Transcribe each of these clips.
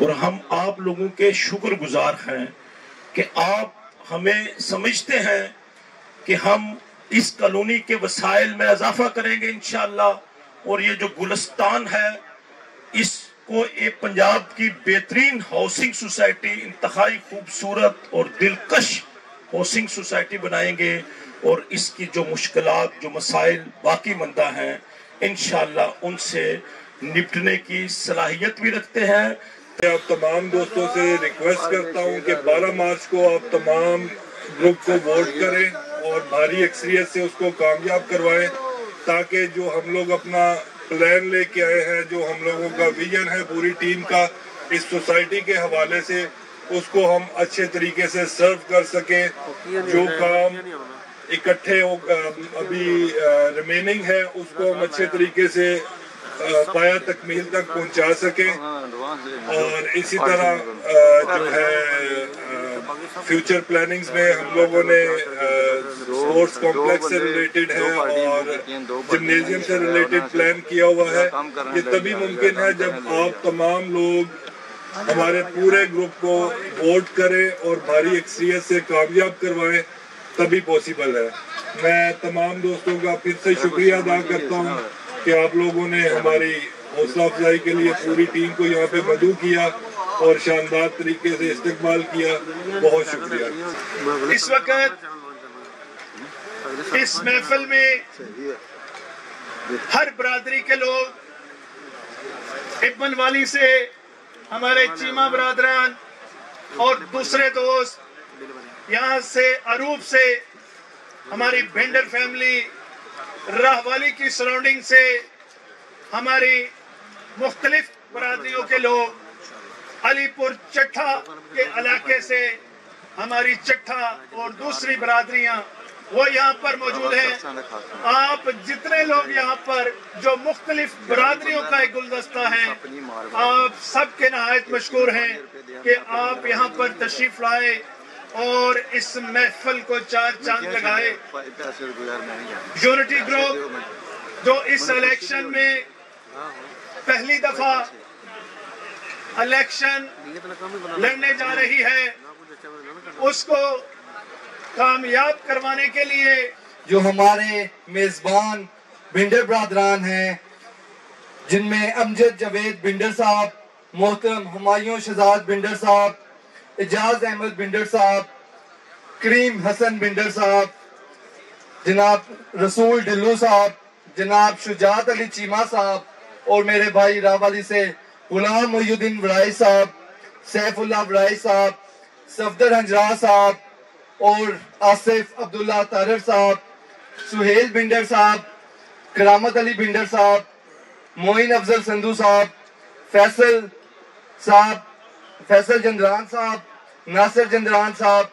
اور ہم آپ لوگوں کے شکر گزار ہیں کہ آپ ہمیں سمجھتے ہیں کہ ہم اس کالونی کے وسائل میں اضافہ کریں گے انشاءاللہ، اور یہ جو گلستان ہے اس کو ایک پنجاب کی بہترین ہاؤسنگ سوسائٹی، انتہائی خوبصورت اور دلکش ہاؤسنگ سوسائٹی بنائیں گے، اور اس کی جو مشکلات، جو مسائل باقی ماندہ ہیں انشاءاللہ ان سے نپٹنے کی صلاحیت بھی رکھتے ہیں۔ میں آپ تمام دوستوں سے ریکویسٹ کرتا ہوں کہ 12 مارچ کو آپ تمام گروپ کو ووٹ کریں اور بھاری اکثریت سے اس کو کامیاب کروائیں، تاکہ جو ہم لوگ اپنا پلان لے کے آئے ہیں، جو ہم لوگوں کا ویژن ہے پوری ٹیم کا اس سوسائٹی کے حوالے سے، اس کو ہم اچھے طریقے سے سرو کر سکیں۔ جو کام اکٹھے ابھی ریمیننگ ہے اس کو ہم اچھے طریقے سے پایا تکمیل تک پہنچا سکیں، اور اسی طرح جو ہے فیوچر پلاننگز میں ہم لوگوں نے اسپورٹس کمپلیکس سے ریلیٹڈ ہے اور جمنیزیم سے ریلیٹڈ پلان کیا ہوا ہے۔ یہ تبھی ممکن ہے جب آپ تمام لوگ ہمارے پورے گروپ کو ووٹ کریں اور بھاری اکثریت سے کامیاب کروائیں، تبھی پاسبل ہے۔ میں تمام دوستوں کا پھر سے شکریہ ادا کرتا ہوں کہ آپ لوگوں نے ہماری حوصلہ افزائی کے لیے پوری ٹیم کو یہاں پہ مدعو کیا اور شاندار طریقے سے استقبال کیا۔ بہت شکریہ۔ اس وقت اس محفل میں ہر برادری کے لوگ ابن والی سے ہمارے چیمہ برادران اور دوسرے دوست، یہاں سے عروب سے ہماری بھنڈر فیملی، راہ والی کی سراؤنڈنگ سے ہماری مختلف برادریوں کے لوگ، علی پور چٹھا کے علاقے سے ہماری چٹھا اور دوسری برادریاں وہ یہاں پر موجود ہیں۔ آپ جتنے لوگ یہاں پر جو مختلف برادریوں کا ایک گلدستہ ہیں، آپ سب کے نہایت مشکور ہیں کہ آپ یہاں پر تشریف لائے اور اس محفل کو چار چاند لگائے۔ یونٹی گروپ جو اس الیکشن میں پہلی دفعہ الیکشن لڑنے جا رہی ہے، اس کو کامیاب کروانے کے لیے جو ہمارے میزبان بھنڈر برادران ہیں، جن میں امجد جاوید بھنڈر صاحب، محترم ہمایوں شہزاد بھنڈر صاحب، اعجاز احمد بھنڈر صاحب، کریم حسن بھنڈر صاحب، جناب رسول ڈلو صاحب، جناب شجاعت علی چیمہ صاحب، اور میرے بھائی راوالی سے غلام محی الدین وڑائی صاحب، سیف اللہ وڑائی صاحب، صفدر ہنجرا صاحب، اور آصف عبداللہ طاہر صاحب، سہیل بھنڈر صاحب، کرامت علی بھنڈر صاحب، معین افضل سندھو صاحب، فیصل صاحب، فیصل جندران صاحب، ناصر جندران صاحب،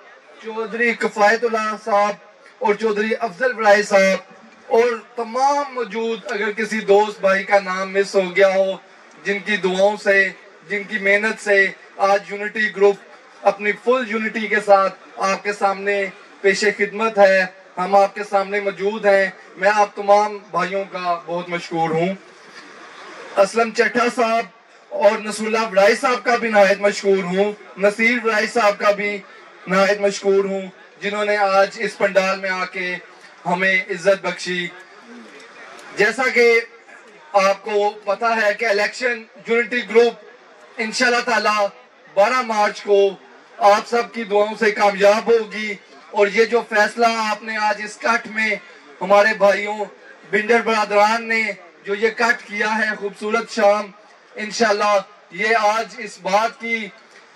چودھری کفایت اللہ صاحب اور چودھری افضل وڑائی صاحب، اور تمام موجود اگر کسی دوست بھائی کا نام مس ہو گیا ہو، جن کی دعاؤں سے، جن کی محنت سے آج یونٹی گروپ اپنی فل یونٹی کے ساتھ آپ کے سامنے پیش خدمت ہے، ہم آپ کے سامنے موجود ہیں۔ میں آپ تمام بھائیوں کا بہت مشکور ہوں۔ اسلم چٹھا صاحب اور نصر اللہ وڑائی صاحب کا بھی نہایت مشکور ہوں، نصیر وڑائی صاحب کا بھی نہایت مشکور ہوں، جنہوں نے آج اس پنڈال میں آ کے ہمیں عزت بخشی۔ جیسا کہ آپ کو پتا ہے کہ الیکشن یونٹی گروپ انشاءاللہ تعالی 12 مارچ کو آپ سب کی دعاؤں سے کامیاب ہوگی، اور یہ جو فیصلہ آپ نے آج اس کٹ میں ہمارے بھائیوں بھنڈر برادران نے جو یہ کٹ کیا ہے، خوبصورت شام، انشاءاللہ یہ آج اس بات کی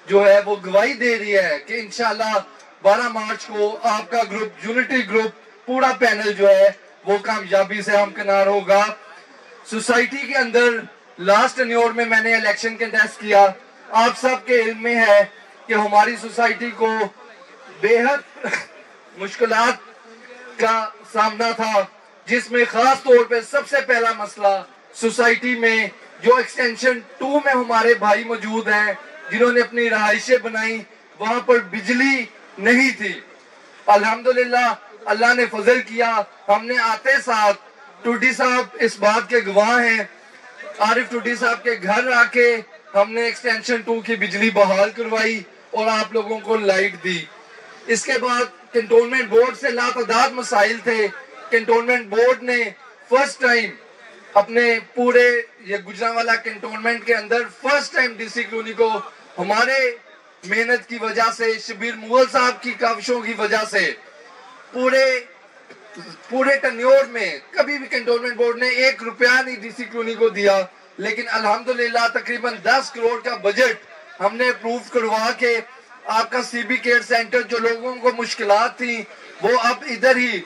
جو ہے وہ گواہی دے رہی ہے کہ انشاءاللہ 12 مارچ کو آپ کا گروپ یونٹی گروپ پورا پینل جو ہے وہ کامیابی سے ہمکنار ہوگا۔ سوسائٹی کے اندر لاسٹ انیور میں میں نے الیکشن کنٹیسٹ کیا، آپ سب کے علم میں ہے کہ ہماری سوسائٹی کو بے حد مشکلات کا سامنا تھا، جس میں خاص طور پہ سب سے پہلا مسئلہ سوسائٹی میں جو ایکسٹینشن 2 میں ہمارے بھائی موجود ہیں جنہوں نے اپنی رہائشیں بنائی، وہاں پر بجلی نہیں تھی۔ الحمدللہ اللہ نے فضل کیا، ہم نے آتے ساتھ ٹوٹی صاحب اس بات کے گواہ ہیں، عارف ٹوٹی صاحب کے گھر آ کے ہم نے ایکسٹینشن 2 کی بجلی بحال کروائی اور آپ لوگوں کو لائٹ دی۔ اس کے بعد کنٹونمنٹ بورڈ سے لاتعداد مسائل تھے۔ کنٹونمنٹ بورڈ نے فرسٹ ٹائم اپنے پورے یہ گجرانوالا کنٹونمنٹ کے اندر first time D C colony کو ہمارے محنت کی وجہ سے، شبیر مغل صاحب کی کاوشوں کی وجہ سے پورے ٹنیور میں کبھی بھی کنٹونمنٹ بورڈ نے 1 روپیہ نہیں ڈی سی کلونی کو دیا، لیکن الحمدللہ تقریباً 10 کروڑ کا بجٹ ہم نے اپروو کروا کے آپ کا سی بی کیئر سینٹر جو لوگوں کو مشکلات تھیں وہ اب ادھر ہی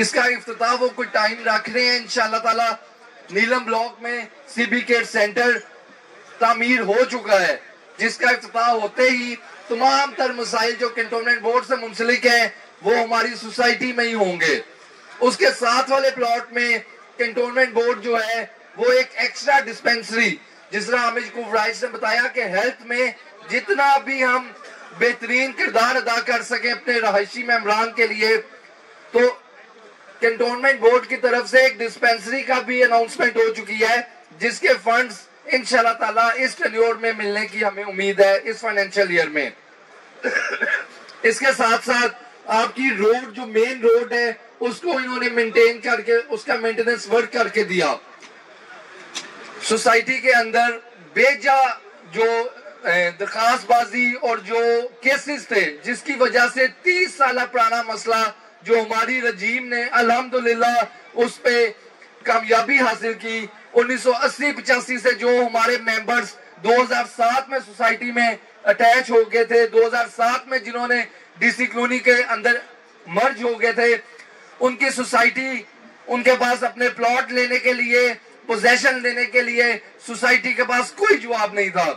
اس کا افتتاح وہ کوئی ٹائم رکھ رہے ہیں انشاءاللہ تعالی۔ نیلم بلاک میں سی بی کیئر سینٹر تعمیر ہو چکا ہے، جس کا افتتاح ہوتے ہی تمام تر مسائل جو کنٹونمنٹ بورڈ سے منسلک ہیں وہ ہماری سوسائٹی میں ہی ہوں گے۔ اس کے ساتھ والے پلاٹ میں کنٹونمنٹ بورڈ جو ہے وہ ایک ایکسٹرا ڈسپینسری، جس طرح حامد یعقوب رائس نے بتایا کہ ہیلتھ میں جتنا بھی ہم بہترین کردار ادا کر سکیں اپنے رہائشی ممبران کے لیے، تو کنٹونمنٹ بورڈ کی طرف سے ایک ڈسپینسری کا بھی اناؤنسمنٹ ہو چکی ہے، جس کے فنڈز انشاءاللہ تعالیٰ اس ٹینیور میں ملنے کی ہمیں امید ہے اس فائنینشل ایئر میں۔ اس کے ساتھ ساتھ آپ کی روڈ جو مین روڈ ہے اس کو انہوں نے مینٹین کر کے اس کا مینٹیننس ورک کر کے دیا۔ سوسائٹی کے اندر بیجا جو درخواست بازی اور جو کیسز تھے جس کی وجہ سے 30 سالہ پرانا مسئلہ جو ہماری رجیم نے الحمدللہ اس پہ کامیابی حاصل کی، 1980-85 سے جو ہمارے ممبرز 2007 میں سوسائٹی میں اٹیچ ہو گئے تھے، 2007 میں جنہوں نے ڈی سی کلونی کے اندر مرج ہو گئے تھے، ان کی سوسائٹی ان کے پاس اپنے پلاٹ لینے کے لیے، پوزیشن لینے کے لیے سوسائٹی کے پاس کوئی جواب نہیں تھا۔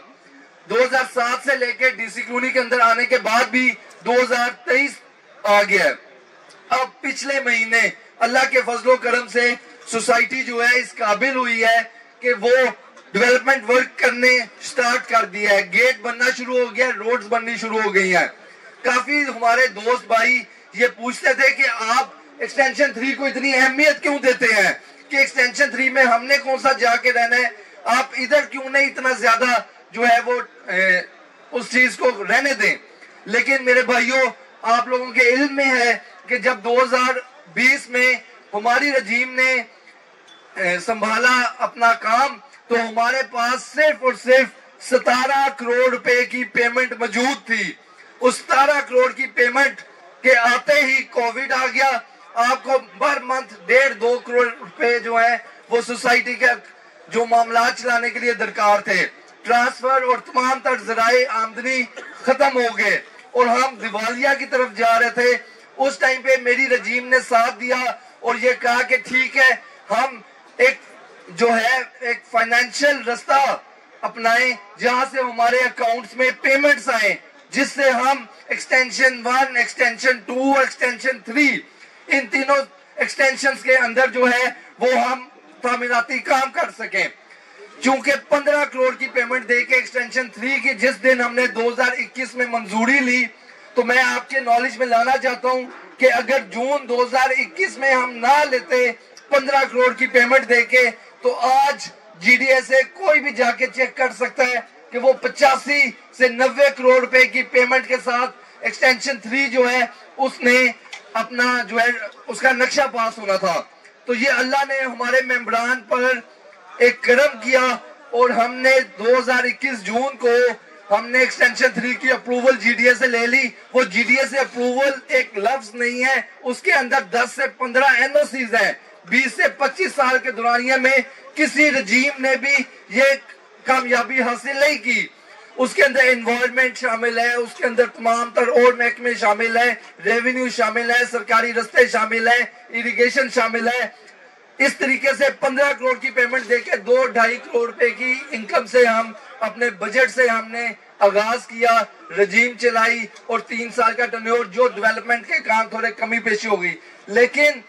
2007 سے لے کے ڈی سی کلونی کے اندر آنے کے بعد بھی 2023 آ گیا ہے۔ اب پچھلے مہینے اللہ کے فضل و کرم سے سوسائٹی جو ہے اس قابل ہوئی ہے کہ وہ ڈیولپمنٹ ورک کرنے سٹارٹ کر دیا ہے، گیٹ بننا شروع ہو گیا، روڈز بننی شروع ہو گئی ہیں۔ کافی ہمارے دوست بھائی یہ پوچھتے تھے کہ آپ ایکسٹینشن 3 کو اتنی اہمیت کیوں دیتے ہیں، کہ ایکسٹینشن 3 میں ہم نے کون سا جا کے رہنا ہے، آپ ادھر کیوں نہیں اتنا زیادہ جو ہے وہ اس چیز کو رہنے دیں۔ لیکن میرے بھائیوں آپ لوگوں کے علم میں ہے کہ جب 2020 میں ہماری رجیم نے سنبھالا اپنا کام تو ہمارے پاس صرف اور صرف 17 کروڑ روپے کی پیمنٹ موجود تھی۔ اس 17 کروڑ کی پیمنٹ کے آتے ہی کووڈ آ گیا، آپ کو بر منتھ 1.5-2 کروڑ روپے جو ہے وہ سوسائٹی کے جو معاملات چلانے کے لیے درکار تھے، ٹرانسفر اور تمام تر ذرائع آمدنی ختم ہو گئے اور ہم دیوالیہ کی طرف جا رہے تھے۔ اس ٹائم پہ میری رجیم نے ساتھ دیا اور یہ کہا کہ ٹھیک ہے ہم ایک فائنینشل رستہ اپنائیں جہاں سے ہمارے اکاؤنٹس میں پیمنٹس آئیں، جس سے ہم ایکسٹینشن 1، ایکسٹینشن 2، ایکسٹینشن 3 ان تینوں ایکسٹینشنز کے اندر جو ہے وہ ہم تعمیراتی کام کر سکیں۔ چونکہ 15 کروڑ کی پیمنٹ دے کے ایکسٹینشن 3 کی جس دن ہم نے 2021 میں منظوری لی، تو میں آپ کے نالج میں لانا چاہتا ہوں کہ اگر جون 2021 میں ہم نہ لیتے 15 کروڑ کی پیمنٹ دے کے، تو آج جی ڈی ایس اے کوئی بھی جا کے چیک کر سکتا ہے کہ وہ 85 سے 90 کروڑ روپے کی پیمنٹ کے ساتھ ایکسٹینشن 3 جو ہے اس نے اپنا جو ہے اس کا نقشہ پاس ہونا تھا۔ تو یہ اللہ نے ہمارے ممبران پر ایک کرم کیا اور ہم نے 2021 جون کو ہم نے ایکسٹینشن 3 کی اپروول جی ڈی ایس سے لے لی۔ وہ جی ڈی ایس سے اپروول ایک لفظ نہیں ہے، اس کے اندر 10 سے 15 این او سیز ہیں۔ 20 سے 25 سال کے دورانیے میں کسی رجیم نے بھی یہ کامیابی حاصل نہیں کی۔ اس کے اندر انوائرمنٹ شامل ہے، اس کے اندر تمام تر اور محکمے شامل ہیں، ریونیو شامل ہے، سرکاری رستے شامل ہیں، اریگیشن شامل ہے۔ اس طریقے سے 15 کروڑ کی پیمنٹ دے کے 2-2.5 کروڑ روپے کی انکم سے ہم اپنے بجٹ سے ہم نے آغاز کیا، رجیم چلائی اور 3 سال کا ٹرنیور جو ڈیولپمنٹ کے کام تھوڑے کمی پیشی ہو گئی۔ لیکن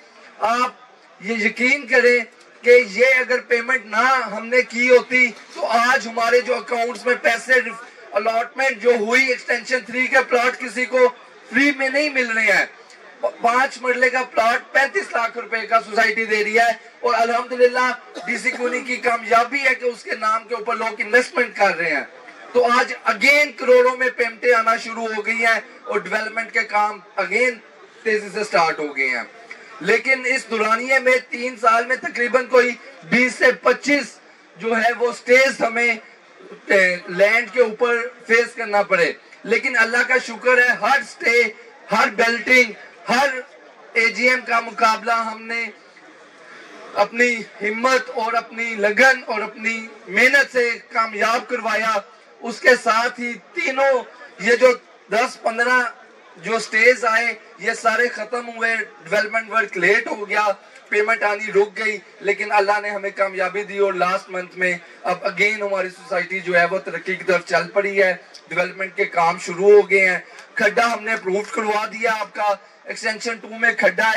آپ یہ یقین کریں کہ یہ اگر پیمنٹ نہ ہم نے کی ہوتی تو آج ہمارے جو اکاؤنٹس میں پیسے الاٹمنٹ جو ہوئی ایکسٹینشن 3 کے پلاٹ کسی کو فری میں نہیں مل رہے ہیں۔ 5 مرلے کا پلاٹ 35 لاکھ روپے کا سوسائٹی دے رہی ہے اور الحمدللہ ڈی سی کلونی کی کامیابی ہے کہ اس کے نام کے اوپر لوگ انویسٹمنٹ کر رہے ہیں۔ تو آج اگین کروڑوں میں پیمنٹیں آنا شروع ہو گئی ہیں اور ڈیولپمنٹ کے کام اگین تیزی سے سٹارٹ ہو گئے ہیں. لیکن اس دورانیے میں 3 سال میں تقریباً کوئی 20 سے 25 جو ہے وہ سٹیز ہمیں لینڈ کے اوپر فیس کرنا پڑے. لیکن اللہ کا شکر ہے ہر سٹے، ہر بیلٹنگ، ہر اے جی ایم کا مقابلہ ہم نے اپنی ہمت اور اپنی لگن اور اپنی محنت سے کامیاب کروایا. اس کے ساتھ ہی تینوں یہ جو 10-15 جو سٹیز آئے یہ سارے ختم ہوئے. ڈیولپمنٹ ورک لیٹ ہو گیا، پیمنٹ آنی رک گئی، لیکن اللہ نے ہمیں کامیابی دی اور لاسٹ منتھ میں اب اگین ہماری سوسائٹی جو ہے وہ ترقی کی طرف چل پڑی ہے. ڈیولپمنٹ کے کام شروع ہو گئے ہیں. کھڈا ہم نے اپروو کروا دیا. آپ کا ایکسٹینشن 2 میں کھڈا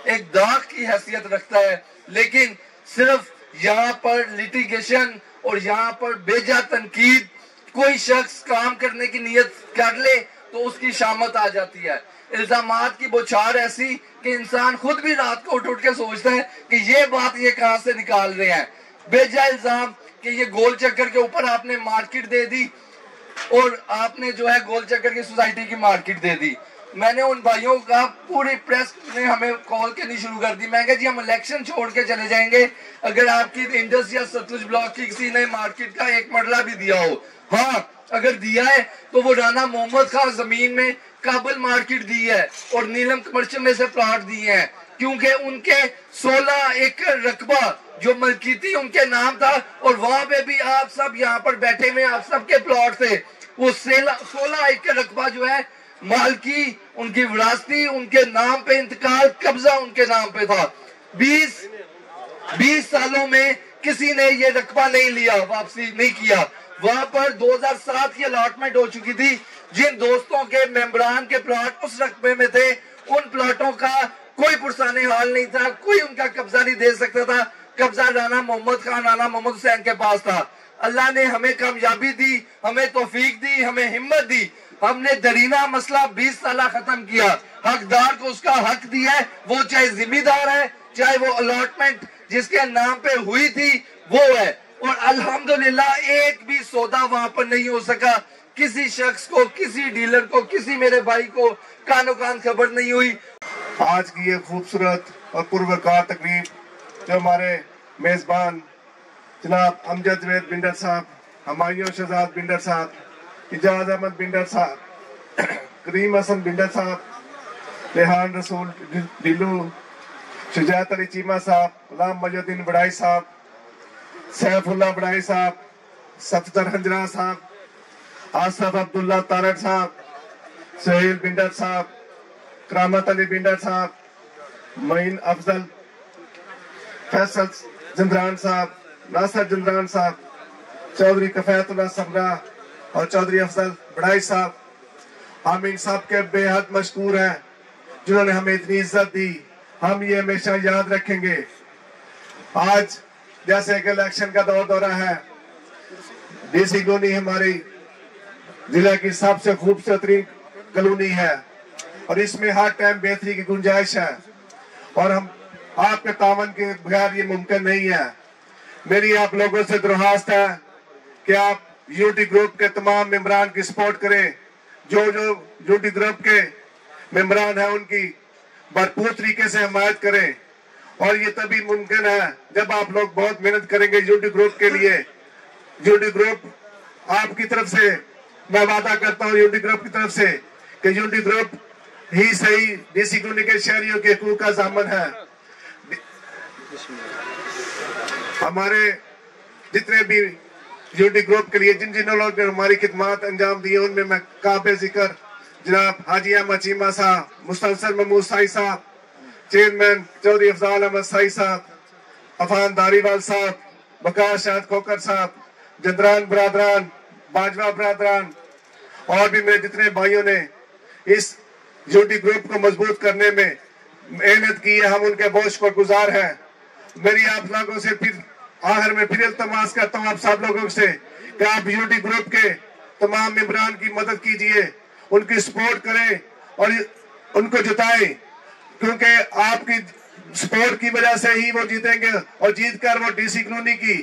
ایک داغ کی حیثیت رکھتا ہے، لیکن صرف یہاں پر لیٹیگیشن اور یہاں پر بیجا تنقید، کوئی شخص کام کرنے کی نیت کر لے تو اس کی شامت آ جاتی ہے. الزامات کی بوچھار ایسی کہ انسان خود بھی رات کو اٹھ کے سوچتا ہے کہ یہ بات یہ کہاں سے نکال رہے ہیں. بیجا الزام کہ یہ گول چکر کے اوپر آپ نے مارکیٹ دے دی اور آپ نے جو ہے گول چکر کی سوسائٹی کی مارکیٹ دے دی. میں نے ان بھائیوں کا پوری پریس نے ہمیں کال کرنی شروع کر دی. میں کہا جی ہم الیکشن چھوڑ کے چلے جائیں گے اگر آپ کی انڈس یا ستلج بلاک کی کسی نے مارکیٹ کا ایک مرلہ بھی دیا ہو. ہاں اگر دیا ہے تو وہ رانا محمد خان زمین میں کابل مارکیٹ دی ہے اور نیلم کمرشل میں سے پلاٹ دیے ہیں، کیونکہ ان کے 16 ایکڑ رقبہ جو ملکیتی ان کے نام تھا اور وہاں پہ بھی آپ سب یہاں پر بیٹھے ہوئے آپ سب کے پلاٹ تھے. وہ 16 ایکڑ رقبہ جو ہے مالکی ان کی وراثتی ان کے نام پہ انتقال قبضہ ان کے نام پہ تھا. 20 سالوں میں کسی نے یہ رقبہ نہیں لیا، واپسی نہیں کیا. وہاں پر 2007 کی الاٹمنٹ ہو چکی تھی. جن دوستوں کے ممبران کے پلاٹ اس رقبے میں تھے ان پلاٹوں کا کوئی پرسان حال نہیں تھا، کوئی ان کا قبضہ نہیں دے سکتا تھا. قبضہ رانا محمد خان، رانا محمد حسین کے پاس تھا. اللہ نے ہمیں کامیابی دی، ہمیں توفیق دی، ہمیں ہمت دی. ہم نے درینہ مسئلہ 20 سالہ ختم کیا. حقدار کو اس کا حق دیا ہے، وہ چاہے ذمہ دار ہے چاہے وہ الاٹمنٹ جس کے نام پہ ہوئی تھی وہ ہے. اور الحمدللہ ایک بھی سودا وہاں پر نہیں ہو سکا. کسی شخص کو، کسی ڈیلر کو، کسی میرے بھائی کو کانو کان خبر نہیں ہوئی. آج کی یہ خوبصورت اور پروکار تقریب جو ہمارے میزبان جناب امجد جاوید بنڈر صاحب، ہمایوں شہزاد بنڈر صاحب، اعجاز احمد بنڈر صاحب، کریم حسن بنڈر صاحب، ریحان رسول ڈیلو، شجاعت علی چیمہ صاحب، غلام مجید الدین بڑائی صاحب، سیف اللہ بڑائی صاحب، صفدر ہنجرا صاحب، آصف عبداللہ تارڑ صاحب، سہیل بنڈر صاحب، کرامت علی بنڈر صاحب، معین افضل، فیصل جندران صاحب، ناصر جندران صاحب، چودھری کفایت اللہ صبرہ اور چودھری افضل بڑائی صاحب. ہم ان سب کے بے حد مشکور ہیں جنہوں نے ہمیں اتنی عزت دی. ہم یہ ہمیشہ یاد رکھیں گے. آج جیسے کہ الیکشن کا دورہ ہے، ڈی سی کالونی ہماری ضلع کی سب سے خوبصورت کالونی ہے اور اس میں ہر ٹائم بہتری کی گنجائش ہے اور ہم آپ کے تعاون کے بغیر یہ ممکن نہیں ہے. میری آپ لوگوں سے درخواست ہے کہ آپ یونٹی گروپ کے تمام ممبران کی سپورٹ کریں. جو یونٹی گروپ کے ممبران ہیں ان کی بھرپور طریقے سے حمایت کریں اور یہ تبھی ممکن ہے جب آپ لوگ بہت محنت کریں گے یونٹی گروپ کے لیے. یونٹی گروپ آپ کی طرف سے میں وعدہ کرتا ہوں یونٹی گروپ کی طرف سے کہ یونٹی گروپ ہی صحیح ڈی سی کالونی کے شہریوں کے حقوق کا ضامن ہے. ہمارے جتنے بھی یونٹی گروپ کے لیے جن لوگوں نے ہماری خدمات انجام دی ان میں قابل ذکر جناب حاجی احمد چیمہ صاحب، مستنصر محمود سائی صاحب، چیئرمین چودھری افضال احمد سائی صاحب، عفان داریوال صاحب، بکار شاہد کھوکر صاحب، جندران برادران، باجوہ برادران اور بھی میرے جتنے بھائیوں نے اس یونٹی گروپ کو مضبوط کرنے میں محنت کی ہے. ہم ان کے بہت شکر گزار ہیں. میری آپ لوگوں سے پھر آخر میں پھر التماس کرتا ہوں آپ سب لوگوں سے کہ آپ یونٹی گروپ کے تمام ممبران کی مدد کیجئے، ان کی سپورٹ کریں اور ان کو جتائیں، کیونکہ آپ کی سپورٹ کی وجہ سے ہی وہ جیتیں گے اور جیت کر وہ ڈی سی کالونی کی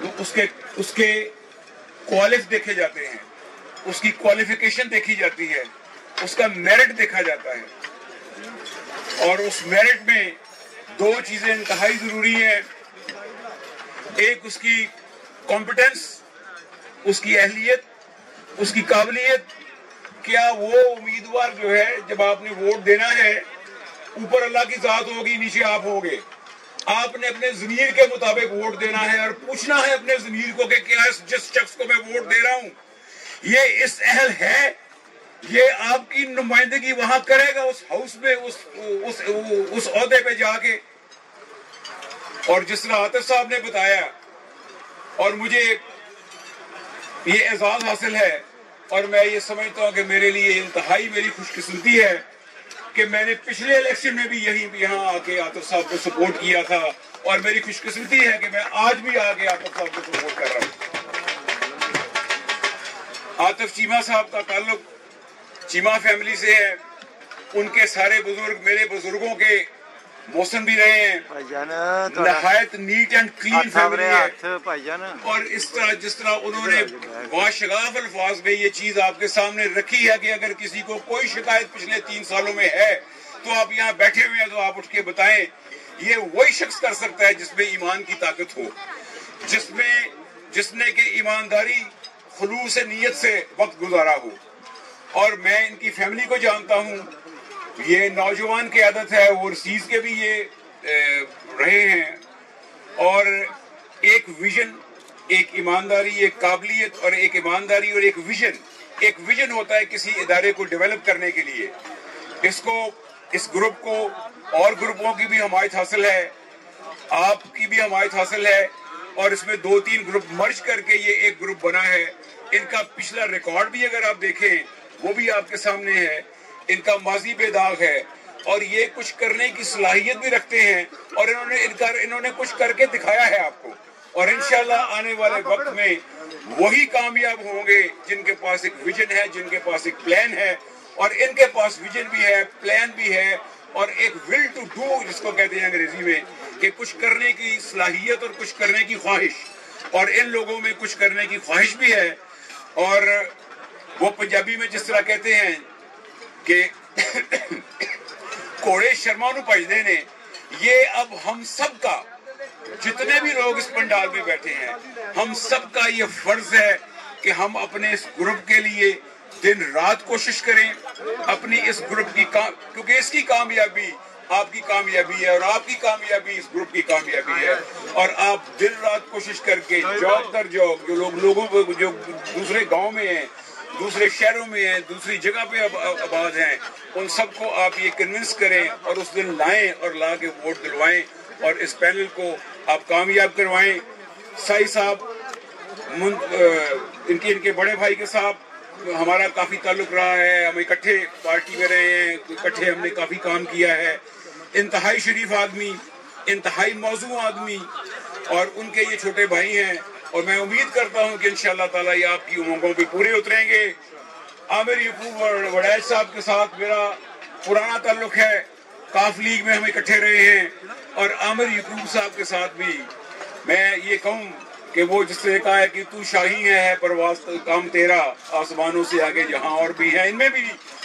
تو اس کے کوالف دیکھے جاتے ہیں، اس کی کوالیفیکیشن دیکھی جاتی ہے، اس کا میرٹ دیکھا جاتا ہے، اور اس میرٹ میں دو چیزیں انتہائی ضروری ہیں. ایک اس کی کمپٹنس، اس کی اہلیت، اس کی قابلیت. کیا وہ امیدوار جو ہے جب آپ نے ووٹ دینا ہے، اوپر اللہ کی ذات ہوگی، نیچے آپ ہوگے، آپ نے اپنے ضمیر کے مطابق ووٹ دینا ہے اور پوچھنا ہے اپنے ضمیر کو کہ کیا جس شخص کو میں ووٹ دے رہا ہوں یہ اس اہل ہے، یہ آپ کی نمائندگی وہاں کرے گا اس ہاؤس میں، اس عہدے پہ جا کے. اور جس طرح عاطف صاحب نے بتایا، اور مجھے یہ اعزاز حاصل ہے اور میں یہ سمجھتا ہوں کہ میرے لیے انتہائی میری خوش قسمتی ہے کہ میں نے پچھلے الیکشن میں بھی یہاں آ کے عاطف صاحب کو سپورٹ کیا تھا، اور میری خوش قسمتی ہے کہ میں آج بھی آ کے عاطف صاحب کو سپورٹ کر رہا ہوں. عاطف چیمہ صاحب کا تعلق چیمہ فیملی سے ہے. ان کے سارے بزرگ میرے بزرگوں کے محسن بھی رہے ہیں. نہایت نیٹ اینڈ کلین فیملی ہے، اور اس طرح جس طرح انہوں نے باشگاف الفاظ میں یہ چیز آپ کے سامنے رکھی ہے کہ اگر کسی کو کوئی شکایت پچھلے 3 سالوں میں ہے تو آپ یہاں بیٹھے ہوئے ہیں تو آپ اٹھ کے بتائیں. یہ وہی شخص کر سکتا ہے جس میں ایمان کی طاقت ہو، جس نے کہ ایمانداری خلوص نیت سے وقت گزارا ہو. اور میں ان کی فیملی کو جانتا ہوں، یہ نوجوان کی عادت ہے، اوورسیز کے بھی یہ رہے ہیں، اور ایک ویژن، ایک ایمانداری، ایک قابلیت اور ایک ایمانداری اور ایک ویژن ہوتا ہے کسی ادارے کو ڈیولپ کرنے کے لیے. اس گروپ کو اور گروپوں کی بھی حمایت حاصل ہے، آپ کی بھی حمایت حاصل ہے، اور اس میں 2-3 گروپ مرج کر کے یہ ایک گروپ بنا ہے. ان کا پچھلا ریکارڈ بھی اگر آپ دیکھیں وہ بھی آپ کے سامنے ہے. ان کا ماضی بے داغ ہے، اور یہ کچھ کرنے کی صلاحیت بھی رکھتے ہیں، اور انہوں نے کچھ کر کے دکھایا ہے آپ کو. اور انشاءاللہ آنے والے وقت میں وہی کامیاب ہوں گے جن کے پاس ایک ویژن ہے، جن کے پاس ایک پلان ہے. اور ان کے پاس ویژن بھی ہے، پلان بھی ہے، اور ایک ول ٹو ڈو جس کو کہتے ہیں انگریزی میں، کہ کچھ کرنے کی صلاحیت اور کچھ کرنے کی خواہش. اور ان لوگوں میں کچھ کرنے کی خواہش بھی ہے. اور وہ پنجابی میں جس طرح کہتے ہیں کہ کوڑے شرما نو پجدے نے، یہ اب ہم سب کا، جتنے بھی لوگ اس پنڈال میں بیٹھے ہیں، ہم سب کا یہ فرض ہے کہ ہم اپنے اس گروپ کے لیے دن رات کوشش کریں. اپنی اس گروپ کی کیونکہ اس کی کامیابی آپ کی کامیابی ہے، اور آپ کی کامیابی اس گروپ کی کامیابی ہے. اور آپ دن رات کوشش کر کے جاب در جاب لوگوں کو جو دوسرے گاؤں میں ہیں، دوسرے شہروں میں ہیں، دوسری جگہ پہ آباد ہیں، ان سب کو آپ یہ کنونس کریں اور اس دن لائیں اور لا کے ووٹ دلوائیں اور اس پینل کو آپ کامیاب کروائیں. سائی صاحب ان کے بڑے بھائی کے ساتھ ہمارا کافی تعلق رہا ہے، ہم اکٹھے پارٹی میں رہے ہیں، اکٹھے ہم نے کافی کام کیا ہے. انتہائی شریف آدمی، انتہائی موزوں آدمی، اور ان کے یہ چھوٹے بھائی ہیں، اور میں امید کرتا ہوں کہ انشاءاللہ تعالیٰ یہ آپ کی امنگوں پہ پورے اتریں گے. عامر یعقوب وڑیچ صاحب کے ساتھ میرا پرانا تعلق ہے، کاف لیگ میں ہم اکٹھے رہے ہیں، اور عامر یعقوب صاحب کے ساتھ بھی میں یہ کہوں کہ وہ جس نے کہا ہے کہ تو شاہی ہے پرواز کام تیرا، آسمانوں سے آگے جہاں اور بھی ہیں، ان میں بھی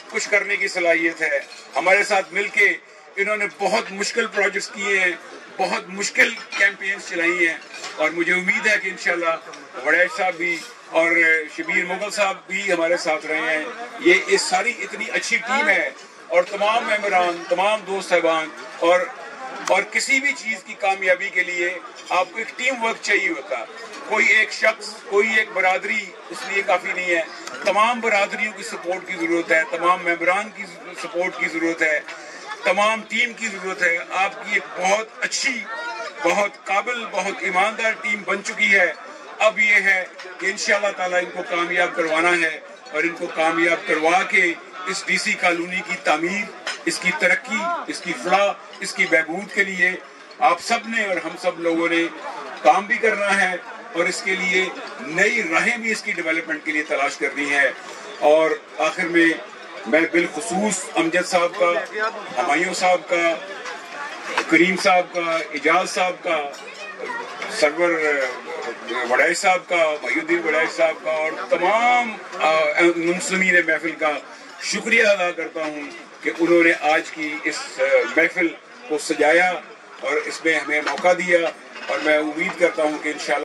کچھ کرنے کی صلاحیت ہے. ہمارے ساتھ مل کے انہوں نے بہت مشکل پروجیکٹس کیے ہیں، بہت مشکل کیمپینز چلائی ہیں، اور مجھے امید ہے کہ انشاءاللہ وڑیچ صاحب بھی اور شبیر مغل صاحب بھی ہمارے ساتھ رہے ہیں. یہ ساری اتنی اچھی ٹیم ہے، اور تمام ممبران، تمام دوست صاحبان، اور کسی بھی چیز کی کامیابی کے لیے آپ کو ایک ٹیم ورک چاہیے ہوتا. کوئی ایک شخص، کوئی ایک برادری اس لیے کافی نہیں ہے. تمام برادریوں کی سپورٹ کی ضرورت ہے، تمام ممبران کی سپورٹ کی ضرورت ہے، تمام ٹیم کی ضرورت ہے. آپ کی ایک بہت اچھی، بہت قابل، بہت ایماندار ٹیم بن چکی ہے. اب یہ ہے کہ انشاءاللہ تعالیٰ ان کو کامیاب کروانا ہے، اور ان کو کامیاب کروا کے اس ڈی سی کالونی کی تعمیر، اس کی ترقی، اس کی فلاح، اس کی بہبود کے لیے آپ سب نے اور ہم سب لوگوں نے کام بھی کرنا ہے، اور اس کے لیے نئی راہیں بھی اس کی ڈیولپمنٹ کے لیے تلاش کرنی ہے. اور آخر میں بالخصوص امجد صاحب کا، ہمایوں صاحب کا، کریم صاحب کا، اجاز صاحب کا، سرور وڈائش صاحب کا، محی الدین وڈائش صاحب کا اور تمام منظمین محفل کا شکریہ ادا کرتا ہوں کہ انہوں نے آج کی اس محفل کو سجایا اور اس میں ہمیں موقع دیا، اور میں امید کرتا ہوں کہ انشاءاللہ